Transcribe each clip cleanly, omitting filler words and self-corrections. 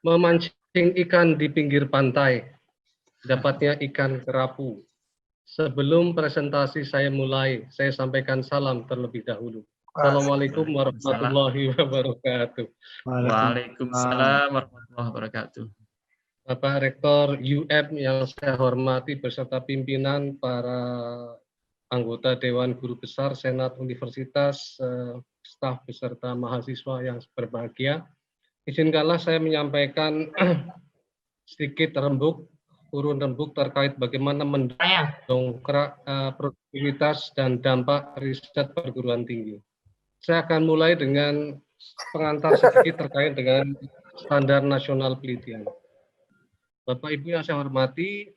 memancing ikan di pinggir pantai, dapatnya ikan kerapu. Sebelum presentasi saya mulai, saya sampaikan salam terlebih dahulu. Assalamualaikum warahmatullahi wabarakatuh. Waalaikumsalam warahmatullahi wabarakatuh. Bapak Rektor UM yang saya hormati beserta pimpinan, para anggota Dewan Guru Besar Senat Universitas, staf beserta mahasiswa yang berbahagia. Izinkanlah saya menyampaikan sedikit urun rembuk terkait bagaimana mendongkrak produktivitas dan dampak riset perguruan tinggi. Saya akan mulai dengan pengantar sedikit terkait dengan standar nasional penelitian. Bapak Ibu yang saya hormati,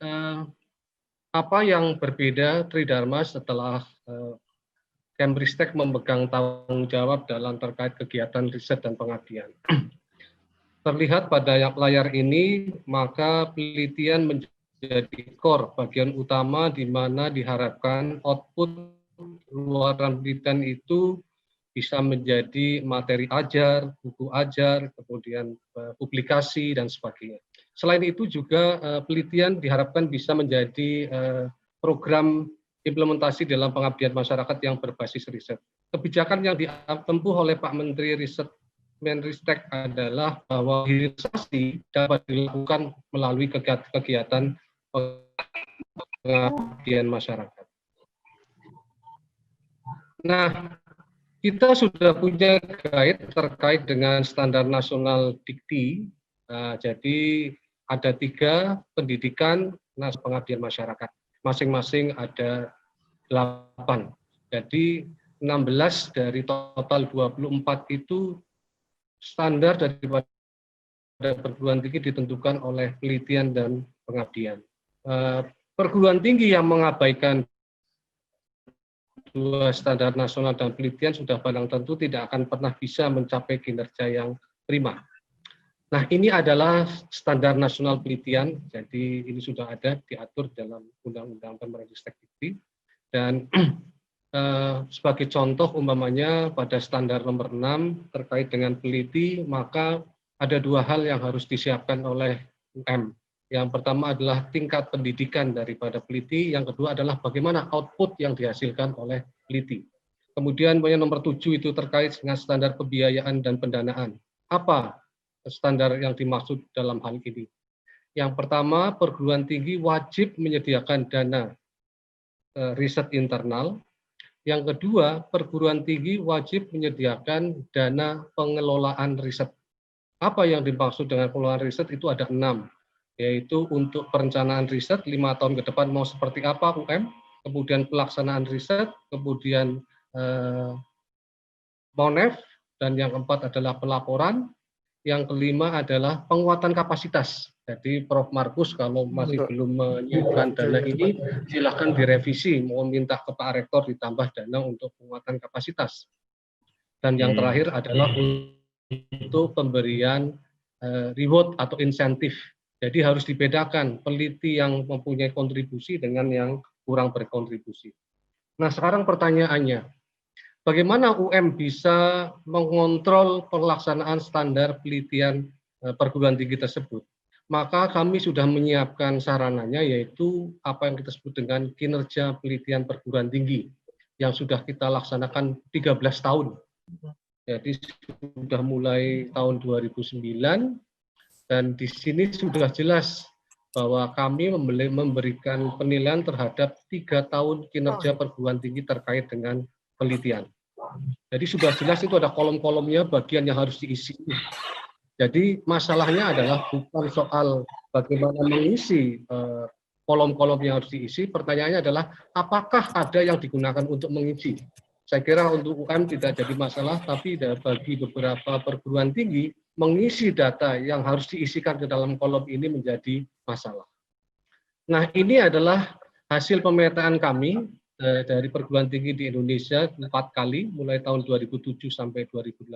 apa yang berbeda Tridharma setelah Kemristek memegang tanggung jawab dalam terkait kegiatan riset dan pengabdian? Terlihat pada layar ini, maka penelitian menjadi core, bagian utama di mana diharapkan output luaran penelitian itu bisa menjadi materi ajar, buku ajar, kemudian publikasi, dan sebagainya. Selain itu juga penelitian diharapkan bisa menjadi program implementasi dalam pengabdian masyarakat yang berbasis riset. Kebijakan yang ditempuh oleh Pak Menteri Menristek adalah bahwa hilirisasi dapat dilakukan melalui kegiatan pengabdian masyarakat. Nah, kita sudah punya guide terkait dengan standar nasional dikti. Jadi ada 3 pendidikan pengabdian masyarakat. Masing-masing ada 8. Jadi 16 dari total 24 itu standar daripada perguruan tinggi ditentukan oleh penelitian dan pengabdian. Perguruan tinggi yang mengabaikan 2 standar nasional dan penelitian sudah barang tentu tidak akan pernah bisa mencapai kinerja yang prima. Nah, ini adalah standar nasional penelitian, jadi ini sudah ada diatur dalam Undang-Undang Kemenristek Dikti. Dan sebagai contoh umpamanya pada standar nomor 6 terkait dengan peneliti, maka ada 2 hal yang harus disiapkan oleh UM. Yang pertama adalah tingkat pendidikan daripada peneliti, yang kedua adalah bagaimana output yang dihasilkan oleh peneliti. Kemudian nomor 7 itu terkait dengan standar pembiayaan dan pendanaan. Apa standar yang dimaksud dalam hal ini? Yang pertama, perguruan tinggi wajib menyediakan dana riset internal. Yang kedua, perguruan tinggi wajib menyediakan dana pengelolaan riset. Apa yang dimaksud dengan pengelolaan riset itu ada 6, yaitu untuk perencanaan riset 5 tahun ke depan mau seperti apa UM, kemudian pelaksanaan riset, kemudian MONEF, dan yang keempat adalah pelaporan, yang kelima adalah penguatan kapasitas. Jadi Prof. Markus kalau masih belum menyiapkan dana ini, silahkan direvisi, mau minta ke Pak Rektor ditambah dana untuk penguatan kapasitas. Dan yang terakhir adalah untuk pemberian reward atau insentif. Jadi harus dibedakan peneliti yang mempunyai kontribusi dengan yang kurang berkontribusi. Nah, sekarang pertanyaannya, bagaimana UM bisa mengontrol pelaksanaan standar penelitian perguruan tinggi tersebut? Maka kami sudah menyiapkan sarananya, yaitu apa yang kita sebut dengan kinerja penelitian perguruan tinggi yang sudah kita laksanakan 13 tahun. Jadi sudah mulai tahun 2009, dan di sini sudah jelas bahwa kami memberikan penilaian terhadap 3 tahun kinerja perguruan tinggi terkait dengan penelitian. Jadi sudah jelas itu ada kolom-kolomnya, bagian yang harus diisi. Jadi masalahnya adalah bukan soal bagaimana mengisi kolom-kolom yang harus diisi, pertanyaannya adalah apakah ada yang digunakan untuk mengisi. Saya kira untuk UM tidak jadi masalah, tapi bagi beberapa perguruan tinggi, mengisi data yang harus diisikan ke dalam kolom ini menjadi masalah. Nah, ini adalah hasil pemetaan kami dari perguruan tinggi di Indonesia 4 kali, mulai tahun 2007 sampai 2018.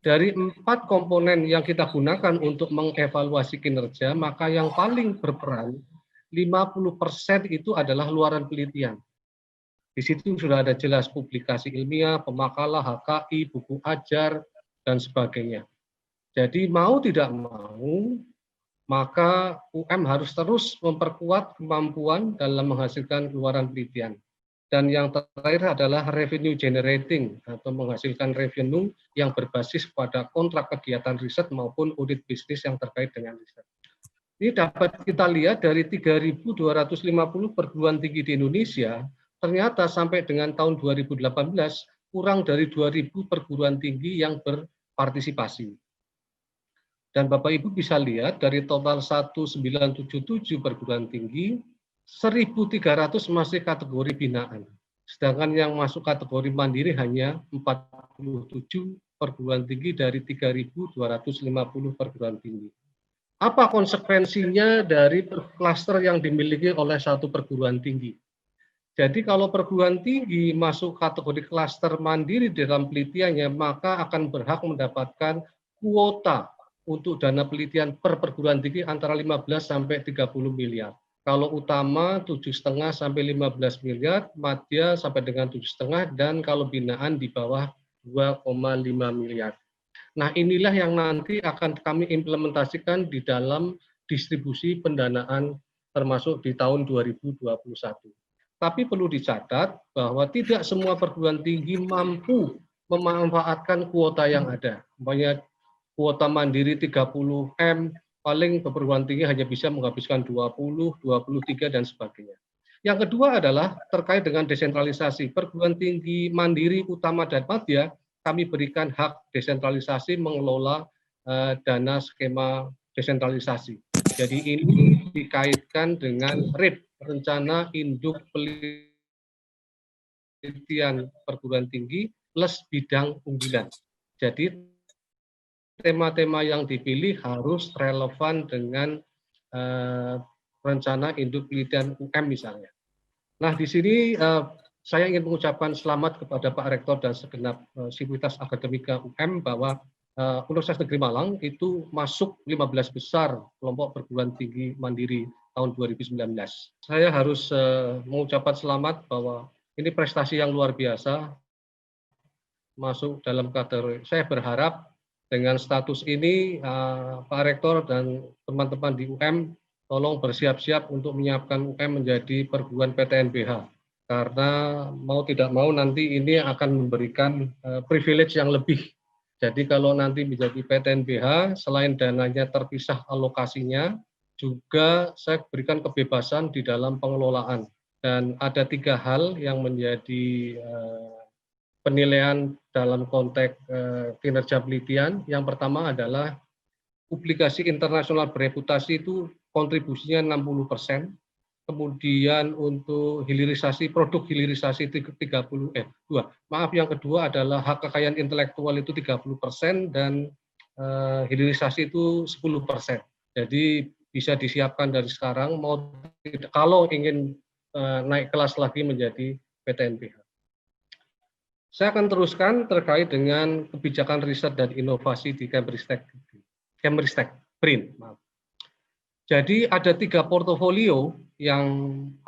Dari 4 komponen yang kita gunakan untuk mengevaluasi kinerja, maka yang paling berperan 50% itu adalah luaran penelitian. Di situ sudah ada jelas publikasi ilmiah, pemakalah, HKI, buku ajar, dan sebagainya. Jadi mau tidak mau, maka UM harus terus memperkuat kemampuan dalam menghasilkan keluaran penelitian. Dan yang terakhir adalah revenue generating atau menghasilkan revenue yang berbasis pada kontrak kegiatan riset maupun unit bisnis yang terkait dengan riset. Ini dapat kita lihat dari 3.250 perguruan tinggi di Indonesia, ternyata sampai dengan tahun 2018 kurang dari 2.000 perguruan tinggi yang berpartisipasi. Dan Bapak Ibu bisa lihat dari total 1977 perguruan tinggi, 1.300 masih kategori binaan. Sedangkan yang masuk kategori mandiri hanya 47 perguruan tinggi dari 3.250 perguruan tinggi. Apa konsekuensinya dari klaster yang dimiliki oleh satu perguruan tinggi? Jadi kalau perguruan tinggi masuk kategori klaster mandiri dalam penelitiannya, maka akan berhak mendapatkan kuota untuk dana penelitian per perguruan tinggi antara 15 sampai 30 miliar. Kalau utama 7,5 sampai 15 miliar, madya sampai dengan 7,5, dan kalau binaan di bawah 2,5 miliar. Nah, inilah yang nanti akan kami implementasikan di dalam distribusi pendanaan termasuk di tahun 2021. Tapi perlu dicatat bahwa tidak semua perguruan tinggi mampu memanfaatkan kuota yang ada. Umpamanya kuota mandiri 30 M, paling perguruan tinggi hanya bisa menghabiskan 20, 23, dan sebagainya. Yang kedua adalah terkait dengan desentralisasi. Perguruan tinggi mandiri, utama, dan madya, kami berikan hak desentralisasi mengelola dana skema desentralisasi. Jadi ini dikaitkan dengan RIP, Rencana Induk Penelitian Perguruan Tinggi plus bidang unggulan. Jadi tema-tema yang dipilih harus relevan dengan rencana induk penelitian UM misalnya. Nah, di sini saya ingin mengucapkan selamat kepada Pak Rektor dan segenap sivitas akademika UM bahwa Universitas Negeri Malang itu masuk 15 besar kelompok perguruan tinggi mandiri tahun 2019. Saya harus mengucapkan selamat bahwa ini prestasi yang luar biasa masuk dalam kategori. Saya berharap dengan status ini, Pak Rektor dan teman-teman di UM, tolong bersiap-siap untuk menyiapkan UM menjadi perguruan PTNBH. Karena mau tidak mau nanti ini akan memberikan privilege yang lebih. Jadi kalau nanti menjadi PTNBH, selain dananya terpisah alokasinya, juga saya berikan kebebasan di dalam pengelolaan. Dan ada 3 hal yang menjadi penilaian dalam konteks kinerja penelitian. Yang pertama adalah publikasi internasional bereputasi itu kontribusinya 60%. Kemudian untuk hilirisasi, produk hilirisasi 30, yang kedua adalah hak kekayaan intelektual itu 30% dan hilirisasi itu 10%. Jadi bisa disiapkan dari sekarang, kalau ingin naik kelas lagi menjadi PTNBH. Saya akan teruskan terkait dengan kebijakan riset dan inovasi di Kemristek BRIN. Jadi ada 3 portofolio yang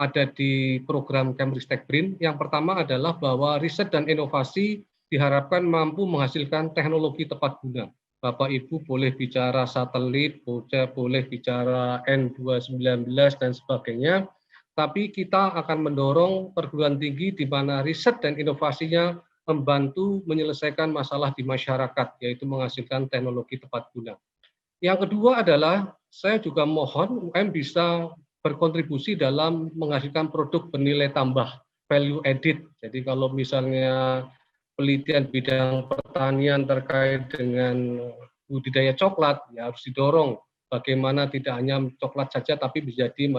ada di program Kemristek BRIN. Yang pertama adalah bahwa riset dan inovasi diharapkan mampu menghasilkan teknologi tepat guna. Bapak Ibu boleh bicara satelit, boleh bicara N219 dan sebagainya. Tapi kita akan mendorong perguruan tinggi di mana riset dan inovasinya membantu menyelesaikan masalah di masyarakat, yaitu menghasilkan teknologi tepat guna. Yang kedua adalah saya juga mohon UM bisa berkontribusi dalam menghasilkan produk bernilai tambah, value added. Jadi kalau misalnya penelitian bidang pertanian terkait dengan budidaya coklat, ya harus didorong bagaimana tidak hanya coklat saja, tapi menjadi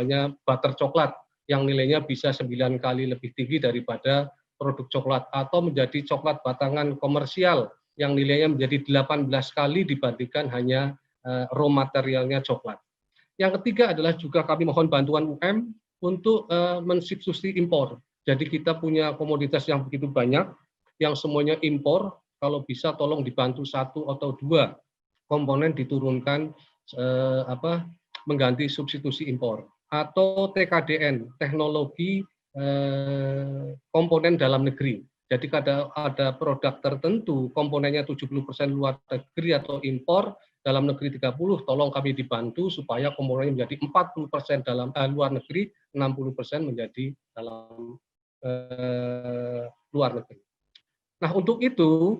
butter coklat yang nilainya bisa 9 kali lebih tinggi daripada produk coklat, atau menjadi coklat batangan komersial yang nilainya menjadi 18 kali dibandingkan hanya raw materialnya coklat. Yang ketiga adalah juga kami mohon bantuan UM untuk mensubstitusi impor. Jadi kita punya komoditas yang begitu banyak, yang semuanya impor, kalau bisa tolong dibantu 1 atau 2 komponen diturunkan mengganti substitusi impor. Atau TKDN, teknologi komponen dalam negeri. Jadi ada produk tertentu komponennya 70% luar negeri atau impor, dalam negeri 30, tolong kami dibantu supaya komponennya menjadi 40% dalam luar negeri, 60% menjadi dalam luar negeri. Nah, untuk itu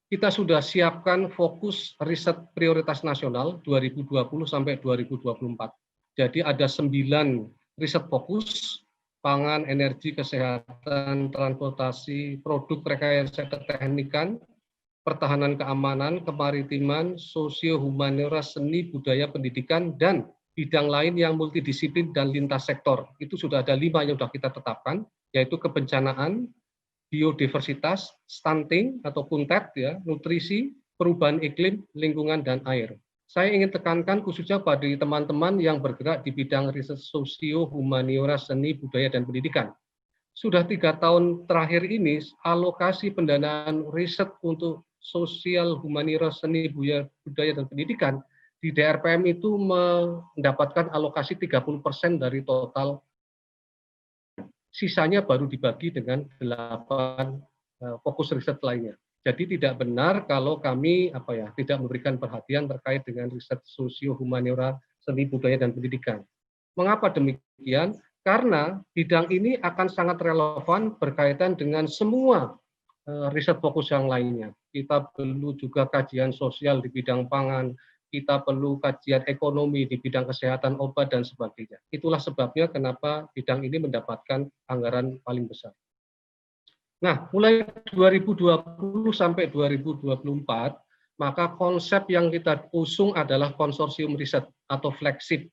kita sudah siapkan fokus riset prioritas nasional 2020 sampai 2024. Jadi ada 9 riset fokus: pangan, energi, kesehatan, transportasi, produk rekayasa keteknikan, pertahanan keamanan, kemaritiman, sosio humaniora, seni, budaya, pendidikan, dan bidang lain yang multidisiplin dan lintas sektor. Itu sudah ada 5 yang sudah kita tetapkan, yaitu kebencanaan, biodiversitas, stunting atau kuntet, ya, nutrisi, perubahan iklim, lingkungan, dan air. Saya ingin tekankan khususnya pada teman-teman yang bergerak di bidang riset sosio humaniora, seni, budaya, dan pendidikan. Sudah 3 tahun terakhir ini, alokasi pendanaan riset untuk sosial, humaniora, seni, budaya, dan pendidikan di DRPM itu mendapatkan alokasi 30% dari total. Sisanya baru dibagi dengan 8 fokus riset lainnya. Jadi tidak benar kalau kami tidak memberikan perhatian terkait dengan riset sosio, humaniora, seni, budaya, dan pendidikan. Mengapa demikian? Karena bidang ini akan sangat relevan berkaitan dengan semua riset fokus yang lainnya. Kita perlu juga kajian sosial di bidang pangan, kita perlu kajian ekonomi di bidang kesehatan, obat, dan sebagainya. Itulah sebabnya kenapa bidang ini mendapatkan anggaran paling besar. Nah, mulai 2020 sampai 2024, maka konsep yang kita usung adalah konsorsium riset atau flagship.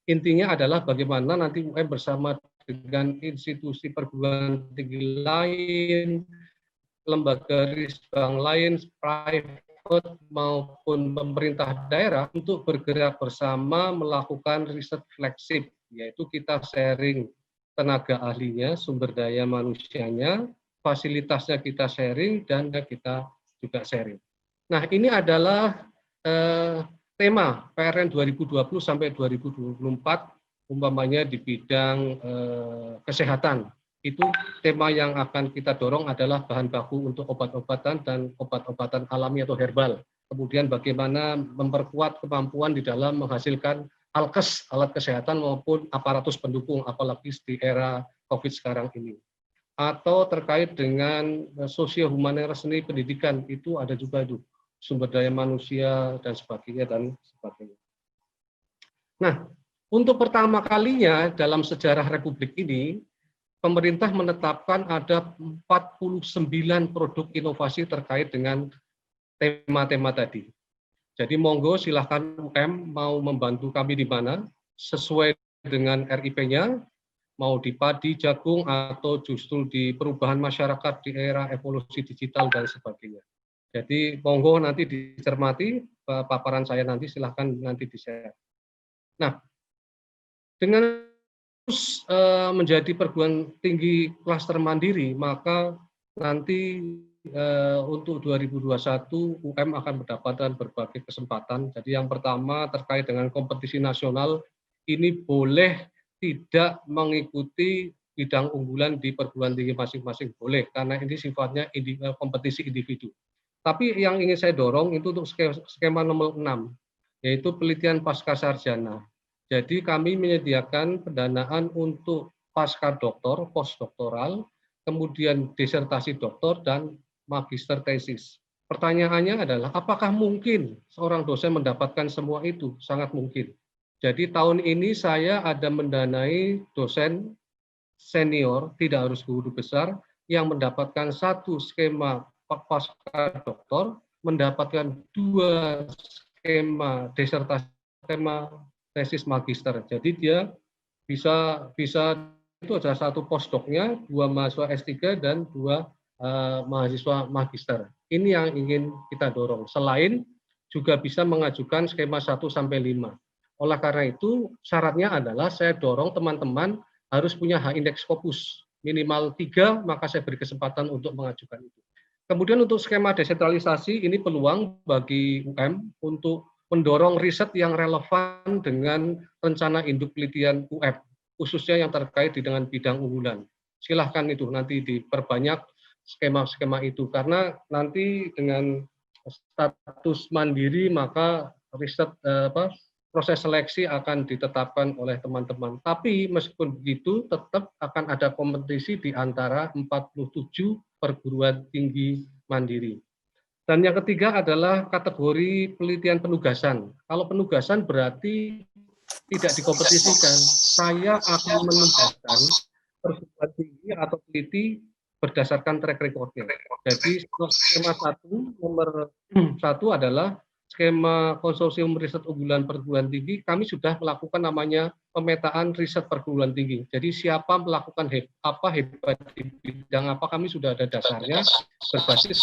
Intinya adalah bagaimana nanti UM bersama dengan institusi perguruan tinggi lain, lembaga riset lain, private maupun pemerintah daerah untuk bergerak bersama melakukan riset flagship, yaitu kita sharing tenaga ahlinya, sumber daya manusianya, fasilitasnya kita sharing, dan kita juga sharing. Nah, ini adalah tema PRN 2020 sampai 2024, umpamanya di bidang kesehatan. Itu tema yang akan kita dorong adalah bahan baku untuk obat-obatan dan obat-obatan alami atau herbal. Kemudian bagaimana memperkuat kemampuan di dalam menghasilkan alkes, alat kesehatan maupun aparatus pendukung, apalagi di era COVID sekarang ini. Atau terkait dengan sosio humaniora, seni, pendidikan, itu ada juga itu, sumber daya manusia dan sebagainya. Nah, untuk pertama kalinya dalam sejarah Republik ini, pemerintah menetapkan ada 49 produk inovasi terkait dengan tema-tema tadi. Jadi monggo silahkan UM mau membantu kami di mana, sesuai dengan RIP-nya, mau di padi, jagung, atau justru di perubahan masyarakat di era evolusi digital dan sebagainya. Jadi monggo nanti dicermati paparan saya nanti, silahkan nanti di-share. Nah, dengan menjadi perguruan tinggi klaster mandiri, maka nanti untuk 2021 UM akan mendapatkan berbagai kesempatan. Jadi yang pertama terkait dengan kompetisi nasional, ini boleh tidak mengikuti bidang unggulan di perguruan tinggi masing-masing, boleh, karena ini sifatnya kompetisi individu. Tapi yang ingin saya dorong itu untuk skema nomor 6, yaitu penelitian pasca sarjana. Jadi kami menyediakan pendanaan untuk pasca doktor, postdoktoral, kemudian disertasi doktor, dan magister tesis. Pertanyaannya adalah, apakah mungkin seorang dosen mendapatkan semua itu? Sangat mungkin. Jadi tahun ini saya ada mendanai dosen senior, tidak harus guru besar, yang mendapatkan 1 skema pasca doktor, mendapatkan 2 skema disertasi, skema tesis magister. Jadi dia bisa itu ada 1 postdoknya, 2 mahasiswa S3 dan 2 mahasiswa magister. Ini yang ingin kita dorong. Selain juga bisa mengajukan skema 1 sampai 5. Oleh karena itu syaratnya adalah saya dorong teman-teman harus punya H-index Scopus minimal 3, maka saya beri kesempatan untuk mengajukan itu. Kemudian untuk skema desentralisasi, ini peluang bagi UM untuk mendorong riset yang relevan dengan rencana induk penelitian UM, khususnya yang terkait dengan bidang unggulan. Silahkan itu nanti diperbanyak skema-skema itu, karena nanti dengan status mandiri maka riset proses seleksi akan ditetapkan oleh teman-teman. Tapi meskipun begitu, tetap akan ada kompetisi di antara 47 perguruan tinggi mandiri. Dan yang ketiga adalah kategori penelitian penugasan. Kalau penugasan berarti tidak dikompetisikan. Saya akan menugaskan perguruan tinggi atau peneliti berdasarkan track record-nya. Jadi skema nomor 1 adalah skema konsorsium riset unggulan perguruan tinggi. Kami sudah melakukan namanya pemetaan riset perguruan tinggi. Jadi siapa melakukan hebat di bidang apa, kami sudah ada dasarnya berbasis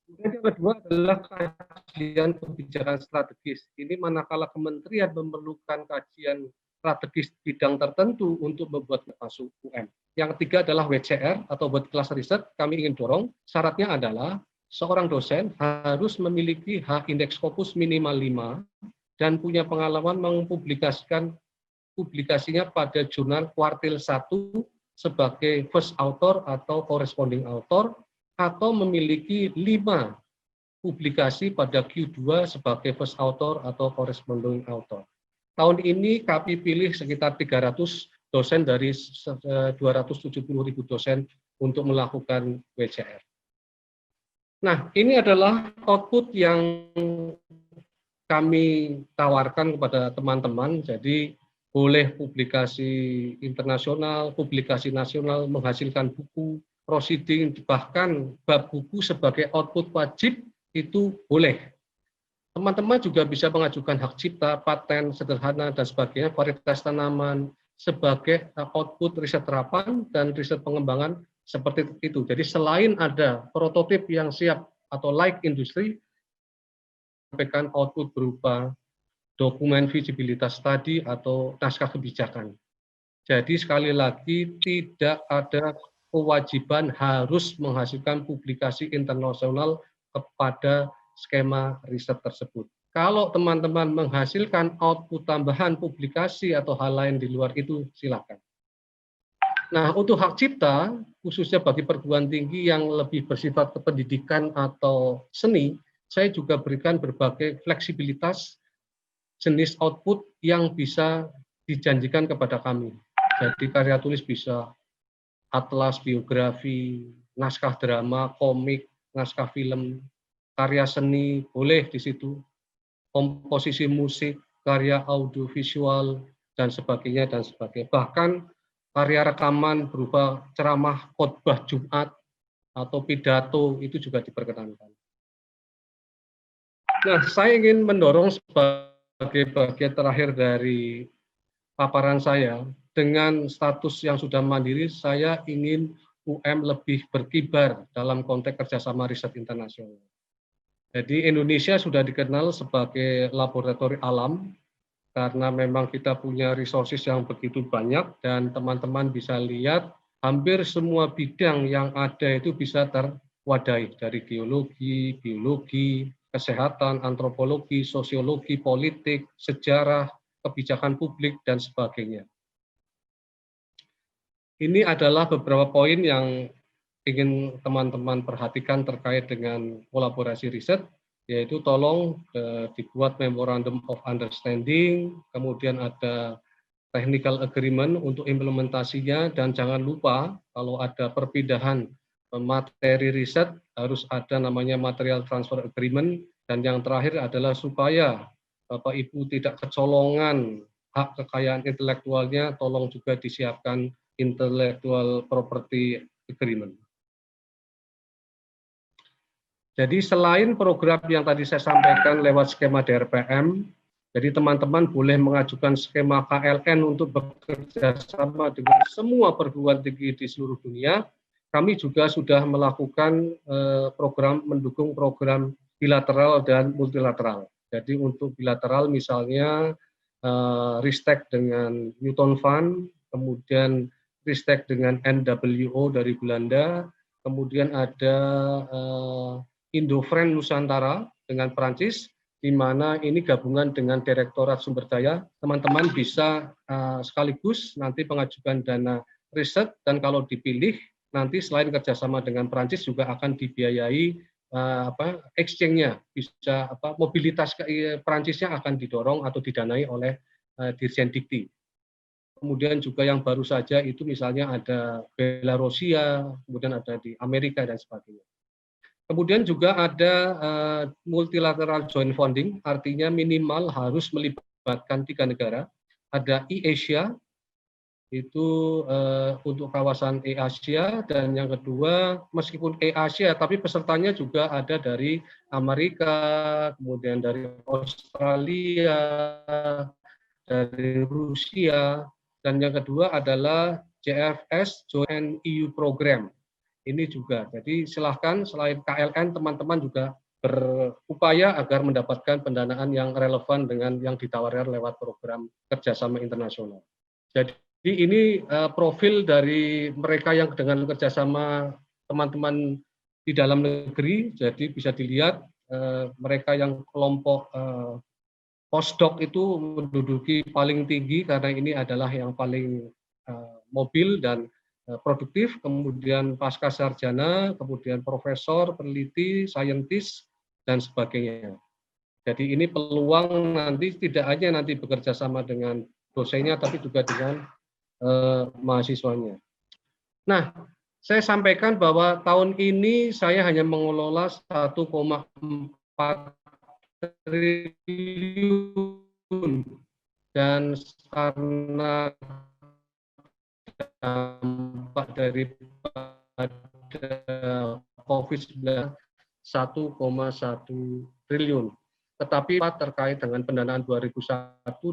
Kemudian yang kedua adalah kajian kebijakan strategis. Ini manakala kementerian memerlukan kajian strategis bidang tertentu untuk membuat masuk UM. Yang ketiga adalah WCR atau World Class Research. Kami ingin dorong, syaratnya adalah seorang dosen harus memiliki H-index Scopus minimal 5 dan punya pengalaman mempublikasikan publikasinya pada jurnal kuartil 1 sebagai first author atau corresponding author, atau memiliki 5 publikasi pada Q2 sebagai first author atau corresponding author. Tahun ini kami pilih sekitar 300 dosen dari 270.000 dosen untuk melakukan WCR. Nah, ini adalah output yang kami tawarkan kepada teman-teman. Jadi boleh publikasi internasional, publikasi nasional, menghasilkan buku, proceeding, bahkan bab buku sebagai output wajib itu boleh. Teman-teman juga bisa mengajukan hak cipta, paten, sederhana, dan sebagainya, varietas tanaman, sebagai output riset terapan dan riset pengembangan seperti itu. Jadi selain ada prototip yang siap atau like industri, sampaikan output berupa dokumen visibilitas tadi atau naskah kebijakan. Jadi sekali lagi tidak ada kewajiban harus menghasilkan publikasi internasional kepada skema riset tersebut. Kalau teman-teman menghasilkan output tambahan publikasi atau hal lain di luar itu, silakan. Nah, untuk hak cipta, khususnya bagi perguruan tinggi yang lebih bersifat kependidikan atau seni, saya juga berikan berbagai fleksibilitas jenis output yang bisa dijanjikan kepada kami. Jadi karya tulis bisa atlas, biografi, naskah drama, komik, naskah film, karya seni boleh di situ, komposisi musik, karya audiovisual, dan sebagainya, dan sebagainya. Bahkan karya rekaman berupa ceramah khotbah Jumat atau pidato itu juga diperkenankan. Nah, saya ingin mendorong sebagai bagian terakhir dari paparan saya, dengan status yang sudah mandiri, saya ingin UM lebih berkibar dalam konteks kerjasama riset internasional. Jadi Indonesia sudah dikenal sebagai laboratorium alam, karena memang kita punya resources yang begitu banyak, dan teman-teman bisa lihat hampir semua bidang yang ada itu bisa terwadahi, dari geologi, biologi, kesehatan, antropologi, sosiologi, politik, sejarah, kebijakan publik, dan sebagainya. Ini adalah beberapa poin yang ingin teman-teman perhatikan terkait dengan kolaborasi riset, yaitu tolong dibuat Memorandum of Understanding, kemudian ada technical agreement untuk implementasinya, dan jangan lupa kalau ada perpindahan materi riset harus ada namanya material transfer agreement, dan yang terakhir adalah supaya Bapak Ibu tidak kecolongan hak kekayaan intelektualnya, tolong juga disiapkan intellectual property agreement. Jadi selain program yang tadi saya sampaikan lewat skema DRPM, jadi teman-teman boleh mengajukan skema KLN untuk bekerja sama dengan semua perguruan tinggi di seluruh dunia. Kami juga sudah melakukan program mendukung program bilateral dan multilateral. Jadi untuk bilateral misalnya Ristek dengan Newton Fund, kemudian Ristek dengan NWO dari Belanda, kemudian ada Indo-Fren Nusantara dengan Perancis, di mana ini gabungan dengan Direktorat Sumber Daya. Teman-teman bisa sekaligus nanti mengajukan dana riset, dan kalau dipilih nanti selain kerjasama dengan Perancis juga akan dibiayai exchange-nya, bisa mobilitas Perancisnya akan didorong atau didanai oleh Dirjen Dikti. Kemudian juga yang baru saja itu misalnya ada Belarusia, kemudian ada di Amerika dan sebagainya. Kemudian juga ada multilateral joint funding, artinya minimal harus melibatkan 3 negara. Ada e-Asia, itu untuk kawasan e-Asia, dan yang kedua meskipun e-Asia tapi pesertanya juga ada dari Amerika, kemudian dari Australia, dari Rusia, dan yang kedua adalah JFS Joint EU Program. Ini juga, jadi silahkan selain KLN teman-teman juga berupaya agar mendapatkan pendanaan yang relevan dengan yang ditawarkan lewat program kerjasama internasional. Jadi ini profil dari mereka yang dengan kerjasama teman-teman di dalam negeri. Jadi bisa dilihat mereka yang kelompok postdoc itu menduduki paling tinggi karena ini adalah yang paling mobil dan produktif. Kemudian pasca sarjana, kemudian profesor, peneliti, saintis dan sebagainya. Jadi ini peluang nanti tidak hanya nanti bekerja sama dengan dosennya, tapi juga dengan mahasiswanya. Nah, saya sampaikan bahwa tahun ini saya hanya mengelola 1,4 triliun dan karena dampak daripada COVID-19 1,1 triliun. Tetapi terkait dengan pendanaan 2001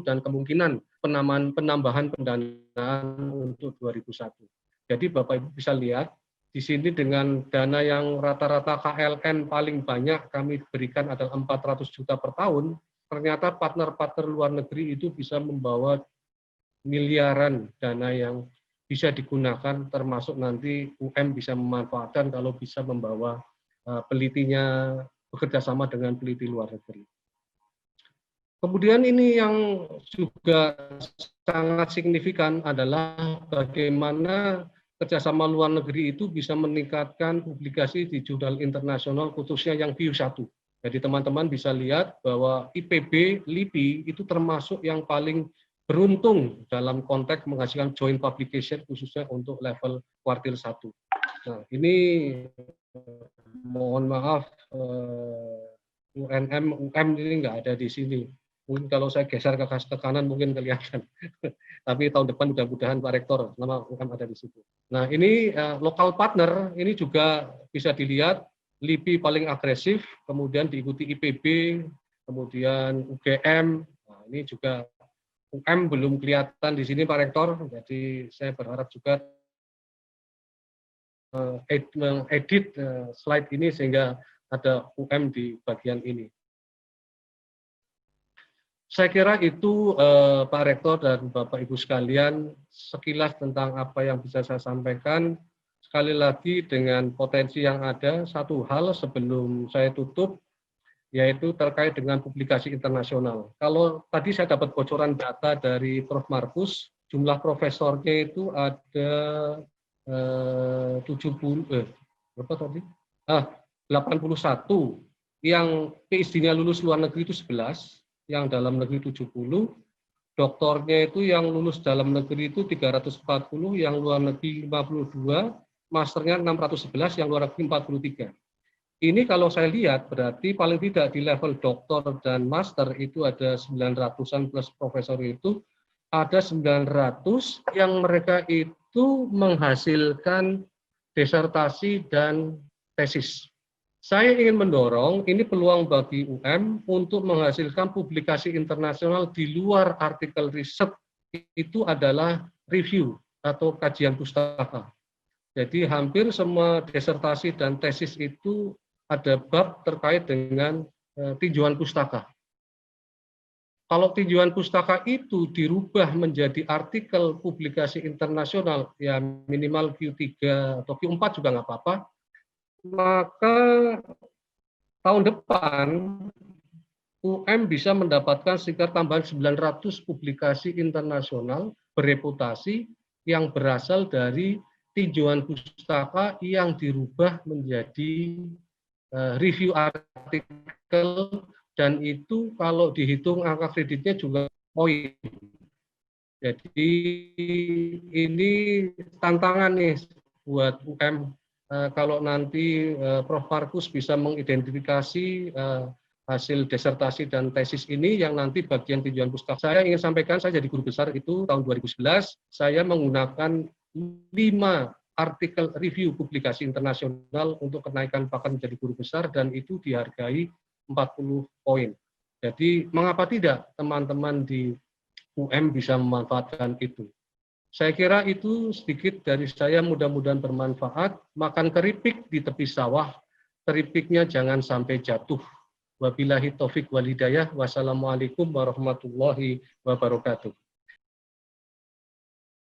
dan kemungkinan penambahan pendanaan untuk 2001. Jadi Bapak Ibu bisa lihat di sini dengan dana yang rata-rata KLN paling banyak kami berikan adalah 400 juta per tahun, ternyata partner-partner luar negeri itu bisa membawa miliaran dana yang bisa digunakan, termasuk nanti UM bisa memanfaatkan kalau bisa membawa penelitinya bekerja sama dengan peneliti luar negeri. Kemudian ini yang juga sangat signifikan adalah bagaimana kerjasama luar negeri itu bisa meningkatkan publikasi di jurnal internasional, khususnya yang PIU 1. Jadi teman-teman bisa lihat bahwa IPB, LIPI itu termasuk yang paling beruntung dalam konteks menghasilkan joint publication khususnya untuk level kuartil 1. Nah, ini mohon maaf UM ini nggak ada di sini. Mungkin kalau saya geser ke kanan mungkin kelihatan. Tapi tahun depan mudah-mudahan Pak Rektor nama UM ada di situ. Nah, ini lokal partner ini juga bisa dilihat LIPI paling agresif, kemudian diikuti IPB, kemudian UGM. Nah, ini juga UM belum kelihatan di sini Pak Rektor. Jadi saya berharap juga mengedit slide ini sehingga ada UM di bagian ini. Saya kira itu Pak Rektor dan Bapak Ibu sekalian sekilas tentang apa yang bisa saya sampaikan. Sekali lagi dengan potensi yang ada, satu hal sebelum saya tutup, yaitu terkait dengan publikasi internasional. Kalau tadi saya dapat bocoran data dari Prof. Markus, jumlah profesornya itu ada 81, yang PhD-nya lulus luar negeri itu 11, yang dalam negeri 70, doktornya itu yang lulus dalam negeri itu 340, yang luar negeri 52, masternya 611, yang luar negeri 43. Ini kalau saya lihat berarti paling tidak di level doktor dan master itu ada 900-an plus profesor itu, ada 900 yang mereka itu menghasilkan disertasi dan tesis. Saya ingin mendorong, ini peluang bagi UM untuk menghasilkan publikasi internasional di luar artikel riset, itu adalah review atau kajian pustaka. Jadi hampir semua disertasi dan tesis itu ada bab terkait dengan tinjauan pustaka. Kalau tinjauan pustaka itu dirubah menjadi artikel publikasi internasional, ya minimal Q3 atau Q4 juga nggak apa-apa, maka tahun depan UM bisa mendapatkan sekitar tambahan 900 publikasi internasional bereputasi yang berasal dari tinjauan pustaka yang dirubah menjadi review artikel, dan itu kalau dihitung angka kreditnya juga poin. Jadi ini tantangan nih buat UM kalau nanti Prof. Markus bisa mengidentifikasi hasil disertasi dan tesis ini yang nanti bagian tinjauan pustaka. Saya ingin sampaikan, saya jadi guru besar itu tahun 2011, saya menggunakan 5 artikel review publikasi internasional untuk kenaikan pangkat menjadi guru besar, dan itu dihargai 40 poin. Jadi mengapa tidak teman-teman di UM bisa memanfaatkan itu. Saya kira itu sedikit dari saya, mudah-mudahan bermanfaat. Makan keripik di tepi sawah, keripiknya jangan sampai jatuh. Wabillahi taufik wal hidayah. Wassalamualaikum warahmatullahi wabarakatuh.